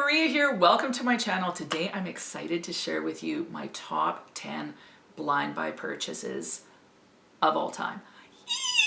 Maria here. Welcome to my channel. Today I'm excited to share with you my top 10 blind buy purchases of all time.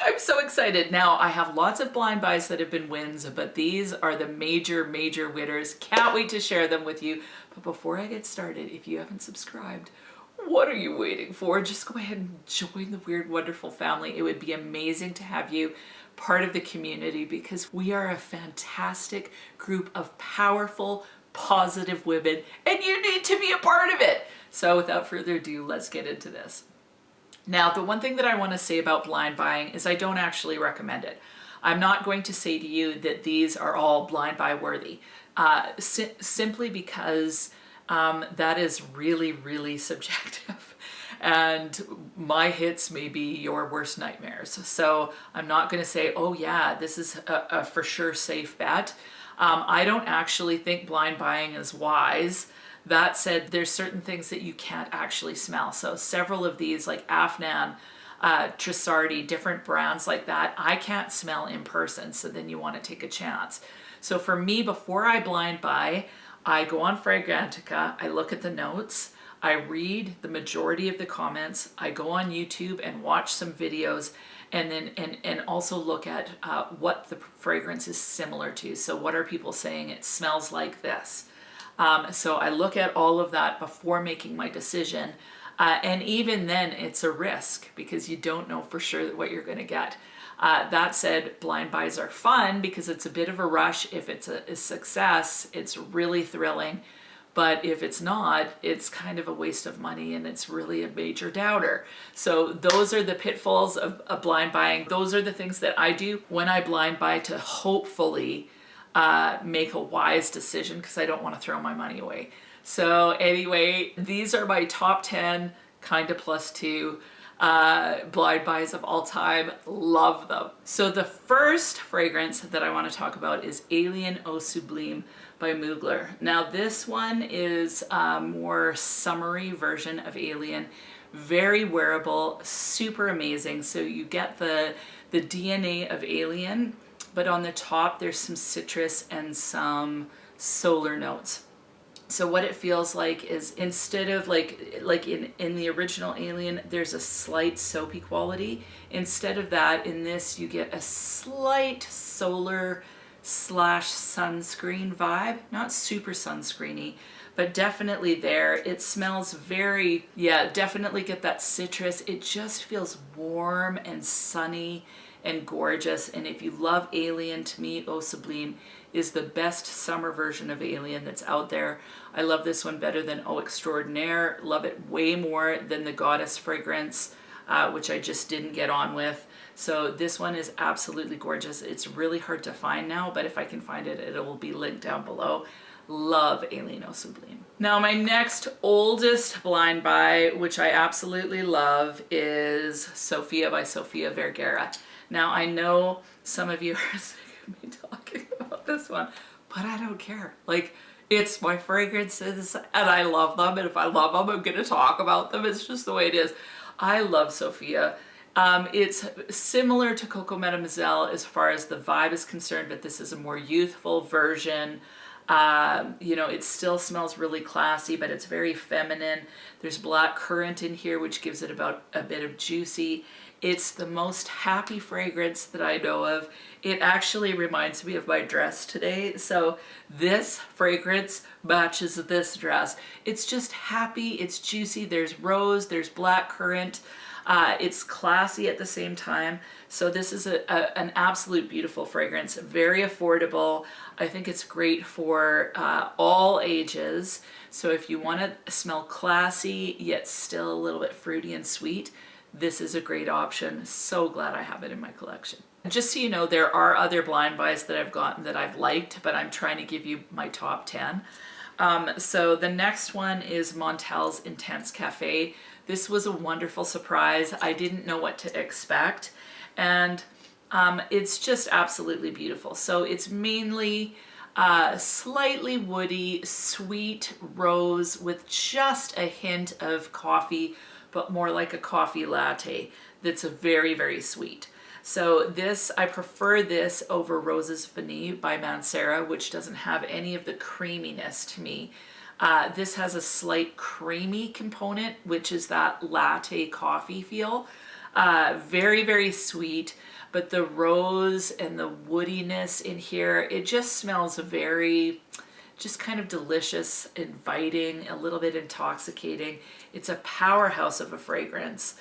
I'm so excited. Now I have lots of blind buys that have been wins, but these are the major winners. Can't wait to share them with you. But before I get started, if you haven't subscribed, what are you waiting for? Just go ahead and join the Weird Wonderful family. It would be amazing to have you part of the community because we are a fantastic group of powerful, positive women, and you need to be a part of it. So without further ado, let's get into this. Now, the one thing that I want to say about blind buying is I don't actually recommend it. I'm not going to say to you that these are all blind buy worthy, simply because that is really subjective. And my hits may be your worst nightmares. So I'm not going to say, oh yeah, this is a for sure safe bet. I don't actually think blind buying is wise. That said, there's certain things that you can't actually smell. So several of these like Afnan, Trisardi, different brands like that, I can't smell in person. So then you want to take a chance. So for me, before I blind buy, I go on Fragrantica, I look at the notes, I read the majority of the comments, I go on YouTube and watch some videos, and then and also look at what the fragrance is similar to. So what are people saying it smells like this? So I look at all of that before making my decision. And even then it's a risk because you don't know for sure what you're going to get. That said, blind buys are fun because it's a bit of a rush. If it's a success, it's really thrilling. But if it's not, it's kind of a waste of money and it's really a major doubter. So those are the pitfalls of blind buying. Those are the things that I do when I blind buy to hopefully make a wise decision because I don't want to throw my money away. So anyway, these are my top 10 kind of plus two blind buys of all time. Love them. So the first fragrance that I want to talk about is Alien Oh Sublime by Mugler. Now this one is a more summery version of Alien. Very wearable, super amazing. So you get the DNA of Alien, but on the top there's some citrus and some solar notes. So what it feels like is instead of like in the original Alien, there's a slight soapy quality. Instead of that, in this you get a slight solar / sunscreen vibe. Not super sunscreeny, but definitely there. It smells very, yeah, definitely get that citrus. It just feels warm and sunny and gorgeous. And if you love Alien, to me, Oh Sublime is the best summer version of Alien that's out there. I love this one better than Oh Extraordinaire. Love it way more than the Goddess fragrance, which I just didn't get on with. So this one is absolutely gorgeous. It's really hard to find now, but if I can find it, it will be linked down below. Love Alien Oh Sublime. Now my next oldest blind buy, which I absolutely love, is Sophia by Sofia Vergara. Now I know some of you are sick of me talking about this one, but I don't care. Like, it's my fragrances and I love them, and if I love them, I'm gonna talk about them. It's just the way it is. I love Sophia. It's similar to Coco Mademoiselle as far as the vibe is concerned, but this is a more youthful version. You know, it still smells really classy, but it's very feminine. There's black currant in here, which gives it about a bit of juicy. It's the most happy fragrance that I know of. It actually reminds me of my dress today. So this fragrance matches this dress. It's just happy, it's juicy, there's rose, there's black currant. It's classy at the same time. So this is an absolute beautiful fragrance, very affordable. I think it's great for all ages. So if you want to smell classy, yet still a little bit fruity and sweet, this is a great option. So glad I have it in my collection. Just so you know, there are other blind buys that I've gotten that I've liked, but I'm trying to give you my top 10. So the next one is Montel's Intense Cafe. This was a wonderful surprise. I didn't know what to expect, and it's just absolutely beautiful. So it's mainly slightly woody, sweet rose with just a hint of coffee, but more like a coffee latte that's very sweet. So this, I prefer this over Roses Vanille by Mancera, which doesn't have any of the creaminess to me. This has a slight creamy component, which is that latte coffee feel. Very, very sweet, but the rose and the woodiness in here, it just smells very, just kind of delicious, inviting, a little bit intoxicating. It's a powerhouse of a fragrance.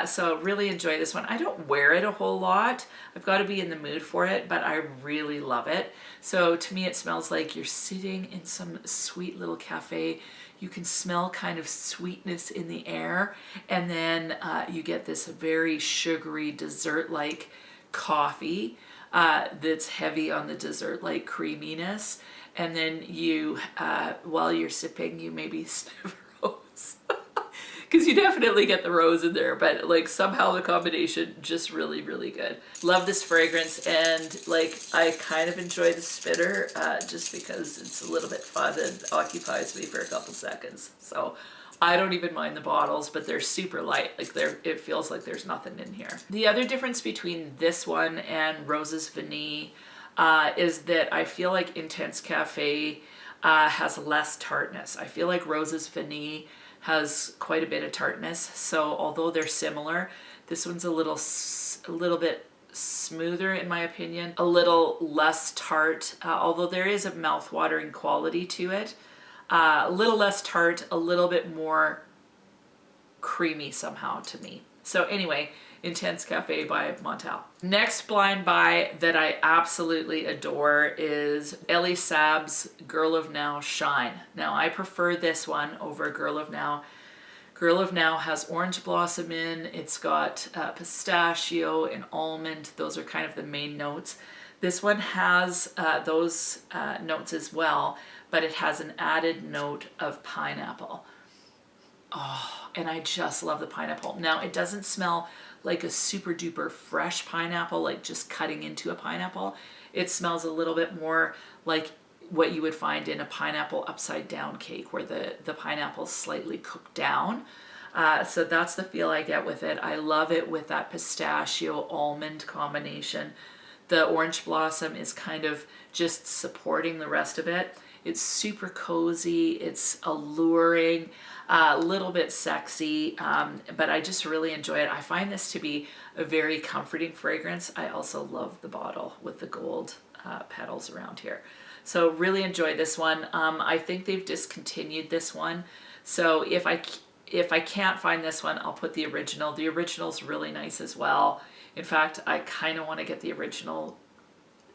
So really enjoy this one. I don't wear it a whole lot. I've got to be in the mood for it, but I really love it. So to me, it smells like you're sitting in some sweet little cafe. You can smell kind of sweetness in the air, and then you get this very sugary dessert-like coffee that's heavy on the dessert-like creaminess. And then you, while you're sipping, you maybe sniff rose. Because you definitely get the rose in there, but like somehow the combination just really, really good. Love this fragrance, and like I kind of enjoy the spitter just because it's a little bit fun and occupies me for a couple seconds. So I don't even mind the bottles, but they're super light. Like it feels like there's nothing in here. The other difference between this one and Roses Vanille is that I feel like Intense Cafe has less tartness. I feel like Roses Vanille has quite a bit of tartness. So although they're similar, this one's a little bit smoother in my opinion, a little less tart, although there is a mouth-watering quality to it. A little less tart, a little bit more creamy somehow to me. So anyway, Intense Cafe by Montel. Next blind buy that I absolutely adore is Elie Saab's Girl of Now Shine. Now I prefer this one over Girl of Now. Girl of Now has orange blossom in, it's got pistachio and almond. Those are kind of the main notes. This one has those notes as well, but it has an added note of pineapple. Oh, and I just love the pineapple. Now it doesn't smell like a super duper fresh pineapple, like just cutting into a pineapple. It smells a little bit more like what you would find in a pineapple upside down cake, where the pineapple's slightly cooked down. So that's the feel I get with it. I love it with that pistachio almond combination. The orange blossom is kind of just supporting the rest of it. It's super cozy, it's alluring, a little bit sexy, but I just really enjoy it. I find this to be a very comforting fragrance. I also love the bottle with the gold petals around here. So really enjoy this one. I think they've discontinued this one. So if I can't find this one, I'll put the original. The original's really nice as well. In fact, I kind of want to get the original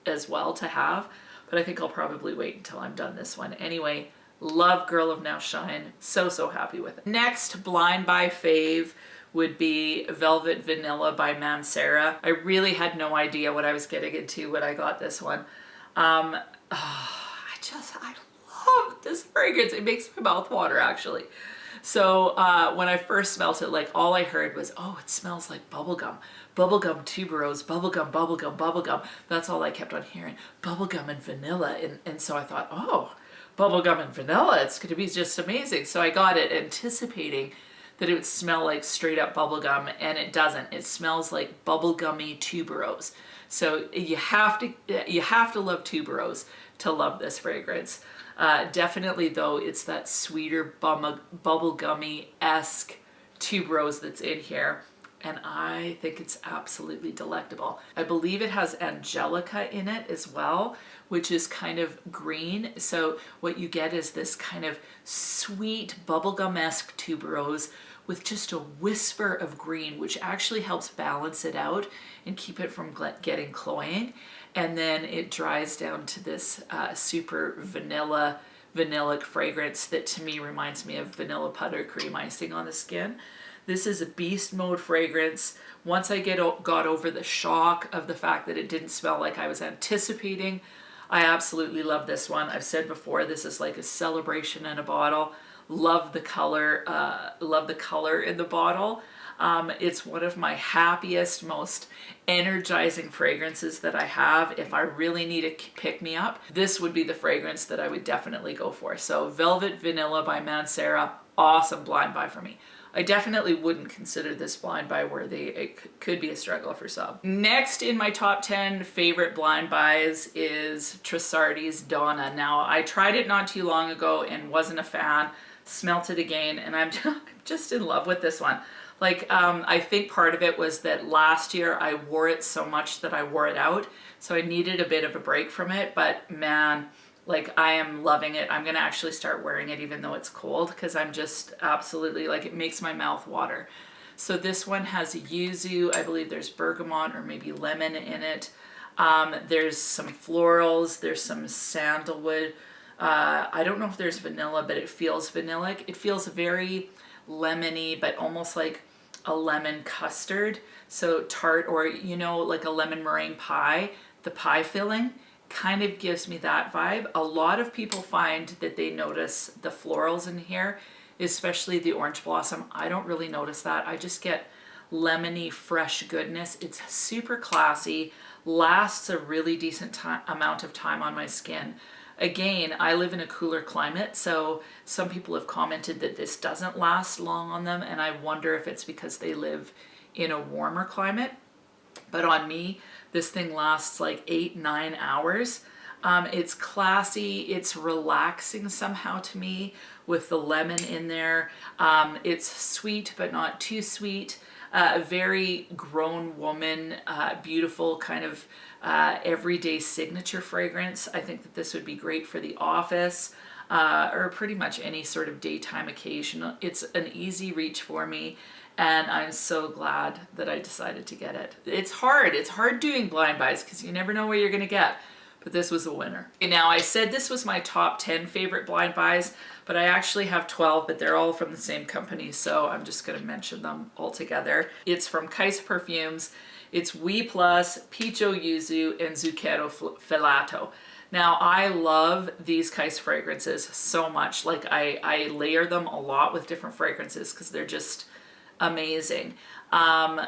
as well to have, but I think I'll probably wait until I'm done this one. Anyway, love Girl of Now Shine. So happy with it. Next blind buy fave would be Velvet Vanilla by Mancera. I really had no idea what I was getting into when I got this one. I love this fragrance. It makes my mouth water actually. So when I first smelled it, like all I heard was, oh, it smells like bubblegum. Bubblegum tuberose, bubblegum, bubblegum, bubblegum. That's all I kept on hearing. Bubblegum and vanilla. And so I thought, oh, bubblegum and vanilla, it's going to be just amazing. So I got it anticipating that it would smell like straight up bubblegum, and it doesn't. It smells like bubblegummy tuberose. So you have to love tuberose to love this fragrance. Definitely though, it's that sweeter bubblegummy-esque tuberose that's in here, and I think it's absolutely delectable. I believe it has Angelica in it as well, which is kind of green. So what you get is this kind of sweet bubblegum-esque tuberose with just a whisper of green, which actually helps balance it out and keep it from getting cloying. And then it dries down to this super vanillic fragrance that to me reminds me of vanilla buttercream icing on the skin. This is a beast mode fragrance. Once I got over the shock of the fact that it didn't smell like I was anticipating, I absolutely love this one. I've said before, this is like a celebration in a bottle. Love the color in the bottle. It's one of my happiest, most energizing fragrances that I have. If I really need a pick-me-up, this would be the fragrance that I would definitely go for. So Velvet Vanilla by Mancera, awesome blind buy for me. I definitely wouldn't consider this blind buy worthy. It could be a struggle for some. Next in my top 10 favorite blind buys is Trisardi's Donna. Now, I tried it not too long ago and wasn't a fan. Smelt it again, and I'm just in love with this one. Like, I think part of it was that last year I wore it so much that I wore it out, so I needed a bit of a break from it, but man, like, I am loving it. I'm gonna actually start wearing it even though it's cold, because I'm just absolutely, like, it makes my mouth water. So this one has yuzu, I believe there's bergamot or maybe lemon in it. There's some florals, there's some sandalwood. I don't know if there's vanilla, but it feels vanillic. It feels very lemony, but almost like a lemon custard. So tart, or, you know, like a lemon meringue pie, the pie filling kind of gives me that vibe. A lot of people find that they notice the florals in here, especially the orange blossom. I don't really notice that. I just get lemony, fresh goodness. It's super classy, lasts a really decent amount of time on my skin. Again, I live in a cooler climate, so some people have commented that this doesn't last long on them, and I wonder if it's because they live in a warmer climate. But on me, this thing lasts like 8-9 hours. It's classy, it's relaxing somehow to me with the lemon in there. It's sweet, but not too sweet. A very grown woman, beautiful kind of everyday signature fragrance. I think that this would be great for the office or pretty much any sort of daytime occasion. It's an easy reach for me, and I'm so glad that I decided to get it. It's hard doing blind buys because you never know what you're gonna get, but this was a winner. Okay, now I said this was my top 10 favorite blind buys, but I actually have 12, but they're all from the same company, so I'm just gonna mention them all together. It's from Kaiser Perfumes. It's We Plus, Pecho Yuzu, and Zucchero Filato. Now, I love these Kaiser fragrances so much. Like, I layer them a lot with different fragrances because they're just amazing. I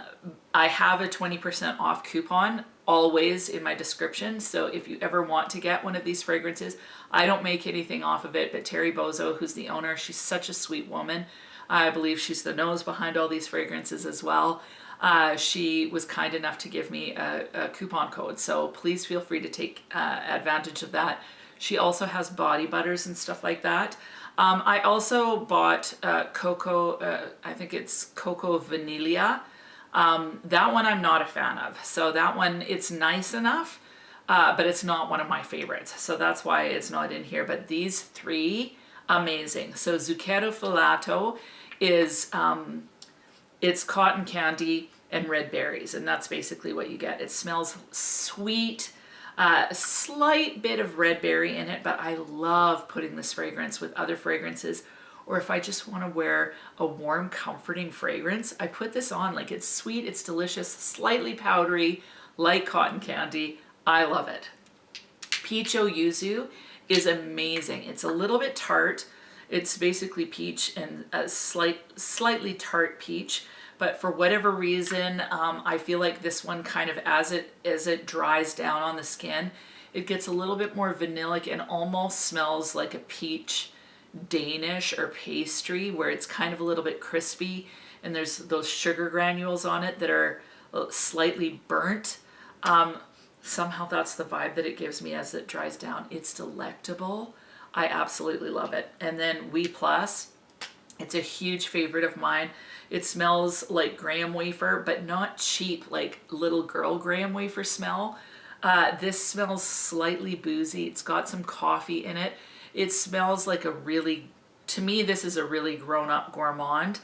have a 20% off coupon always in my description, so if you ever want to get one of these fragrances, I don't make anything off of it, but Terry Bozo, who's the owner, she's such a sweet woman. I believe she's the nose behind all these fragrances as well. She was kind enough to give me a coupon code, so please feel free to take advantage of that. She also has body butters and stuff like that. I also bought Cocoa, I think it's Cocoa Vanilla. That one I'm not a fan of. So that one, it's nice enough, but it's not one of my favorites. So that's why it's not in here. But these three, amazing. So Zucchero Filato is, it's cotton candy and red berries, and that's basically what you get. It smells sweet, a slight bit of red berry in it, but I love putting this fragrance with other fragrances, or if I just want to wear a warm, comforting fragrance, I put this on. Like, it's sweet, it's delicious, slightly powdery, like cotton candy. I love it. Pecho Yuzu is amazing. It's a little bit tart. It's basically peach and a slightly tart peach, but for whatever reason, I feel like this one kind of, as it dries down on the skin, it gets a little bit more vanillic and almost smells like a peach Danish or pastry, where it's kind of a little bit crispy and there's those sugar granules on it that are slightly burnt. Somehow that's the vibe that it gives me as it dries down. It's delectable. I absolutely love it. And then We Plus, it's a huge favorite of mine. It smells like graham wafer, but not cheap, like little girl graham wafer smell. This smells slightly boozy. It's got some coffee in it. It smells like a really, to me, this is a really grown-up gourmand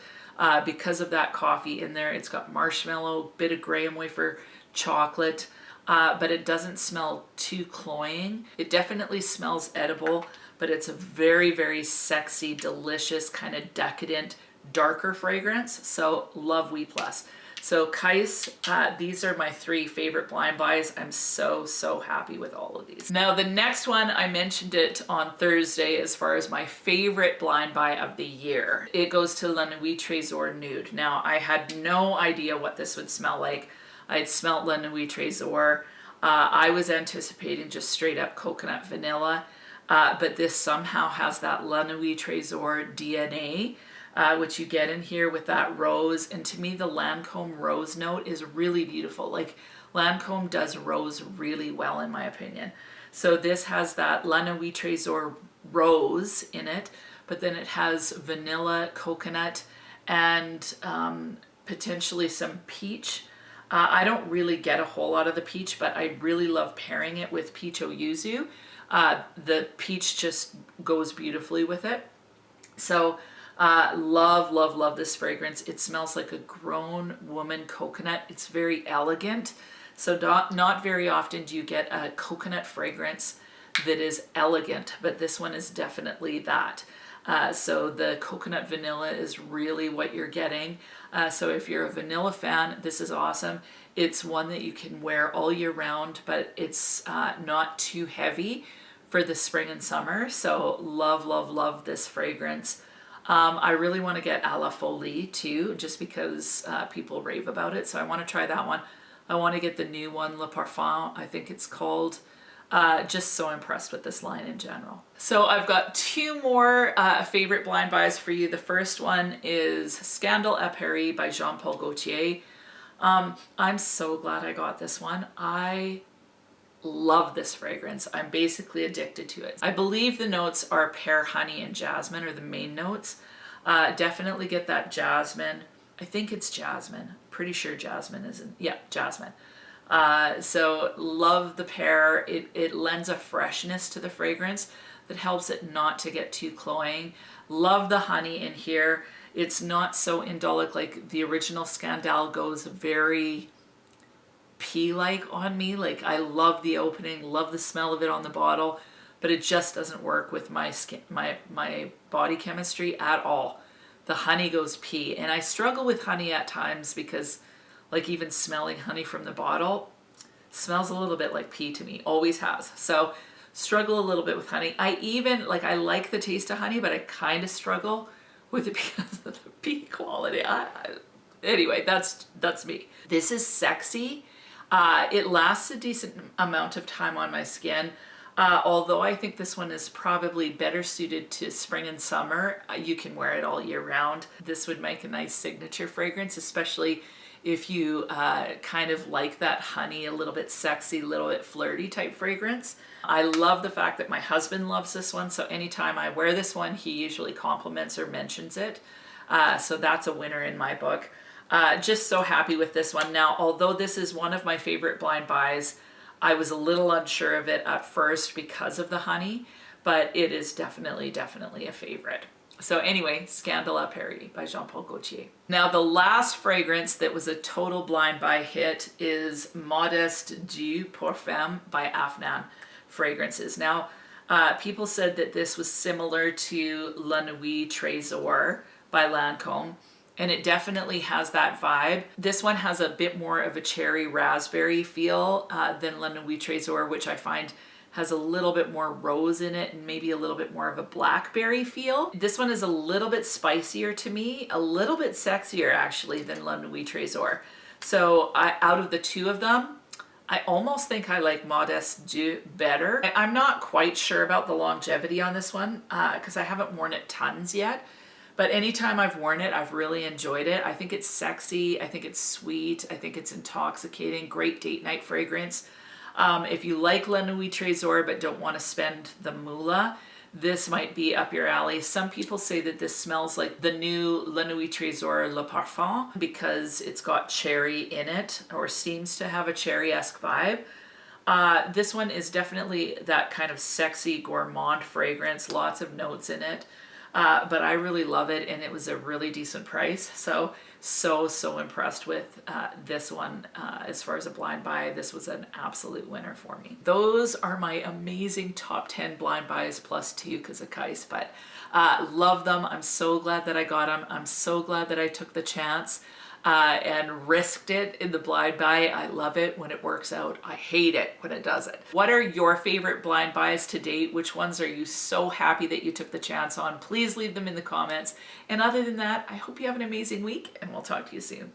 because of that coffee in there. It's got marshmallow, bit of graham wafer, chocolate, but it doesn't smell too cloying. It definitely smells edible, but it's a very, very sexy, delicious, kind of decadent, darker fragrance. So love We Plus. So Kais, these are my three favorite blind buys. I'm so, so happy with all of these. Now the next one, I mentioned it on Thursday as far as my favorite blind buy of the year. It goes to La Nuit Trésor Nude. Now I had no idea what this would smell like. I had smelt La Nuit Trésor. I was anticipating just straight up coconut vanilla, but this somehow has that La Nuit Trésor DNA. which you get in here with that rose. And to me, the Lancome rose note is really beautiful. Like Lancome does rose really well in my opinion. So this has that La Nuit Trésor rose in it, but then it has vanilla, coconut, and potentially some peach. I don't really get a whole lot of the peach, but I really love pairing it with peach yuzu. The peach just goes beautifully with it. So love, love, love this fragrance. It smells like a grown woman coconut. It's very elegant. So not very often do you get a coconut fragrance that is elegant, but this one is definitely that. So the coconut vanilla is really what you're getting. So if you're a vanilla fan, this is awesome. It's one that you can wear all year round, but it's not too heavy for the spring and summer. So love, love, love this fragrance. I really want to get A La Folie too, just because people rave about it. So I want to try that one. I want to get the new one, Le Parfum, I think it's called. Just so impressed with this line in general. So I've got two more favorite blind buys for you. The first one is Scandal à Paris by Jean-Paul Gaultier. I'm so glad I got this one. I love this fragrance. I'm basically addicted to it. I believe the notes are pear, honey, and jasmine are the main notes. Definitely get that jasmine. I think it's jasmine. Pretty sure jasmine isn't. Yeah, jasmine. So love the pear. It lends a freshness to the fragrance that helps it not to get too cloying. Love the honey in here. It's not so indolic like the original Scandal goes very pea-like on me. Like I love the opening, love the smell of it on the bottle, but it just doesn't work with my skin, my body chemistry at all. The honey goes pea, and I struggle with honey at times because like even smelling honey from the bottle smells a little bit like pea to me, always has. So struggle a little bit with honey. I even like, I like the taste of honey, but I kind of struggle with it because of the pea quality. Anyway, that's me. This is sexy. It lasts a decent amount of time on my skin. Although I think this one is probably better suited to spring and summer. You can wear it all year round. This would make a nice signature fragrance, especially if you kind of like that honey, a little bit sexy, a little bit flirty type fragrance. I love the fact that my husband loves this one, so anytime I wear this one, he usually compliments or mentions it. So that's a winner in my book. Just so happy with this one. Now, although this is one of my favorite blind buys, I was a little unsure of it at first because of the honey, but it is definitely, definitely a favorite. So anyway, Scandal à Paris by Jean-Paul Gaultier. Now the last fragrance that was a total blind buy hit is Modeste du Parfum by Afnan Fragrances. Now people said that this was similar to La Nuit Trésor by Lancome, and it definitely has that vibe. This one has a bit more of a cherry raspberry feel than La Nuit Trésor, which I find has a little bit more rose in it and maybe a little bit more of a blackberry feel. This one is a little bit spicier to me, a little bit sexier actually than La Nuit Trésor. So out of the two of them, I almost think I like Modeste du better. I'm not quite sure about the longevity on this one because I haven't worn it tons yet. But anytime I've worn it, I've really enjoyed it. I think it's sexy. I think it's sweet. I think it's intoxicating. Great date night fragrance. If you like La Nuit Trésor but don't want to spend the moolah, this might be up your alley. Some people say that this smells like the new La Nuit Trésor Le Parfum because it's got cherry in it, or seems to have a cherry-esque vibe. This one is definitely that kind of sexy gourmand fragrance, lots of notes in it. But I really love it, and it was a really decent price. So impressed with this one. As far as a blind buy, this was an absolute winner for me. Those are my amazing top 10 blind buys plus 2 because of Kais, but love them. I'm so glad that I got them. I'm so glad that I took the chance and risked it in the blind buy. I love it when it works out. I hate it when it doesn't. What are your favorite blind buys to date? Which ones are you so happy that you took the chance on? Please leave them in the comments. And other than that, I hope you have an amazing week, and we'll talk to you soon.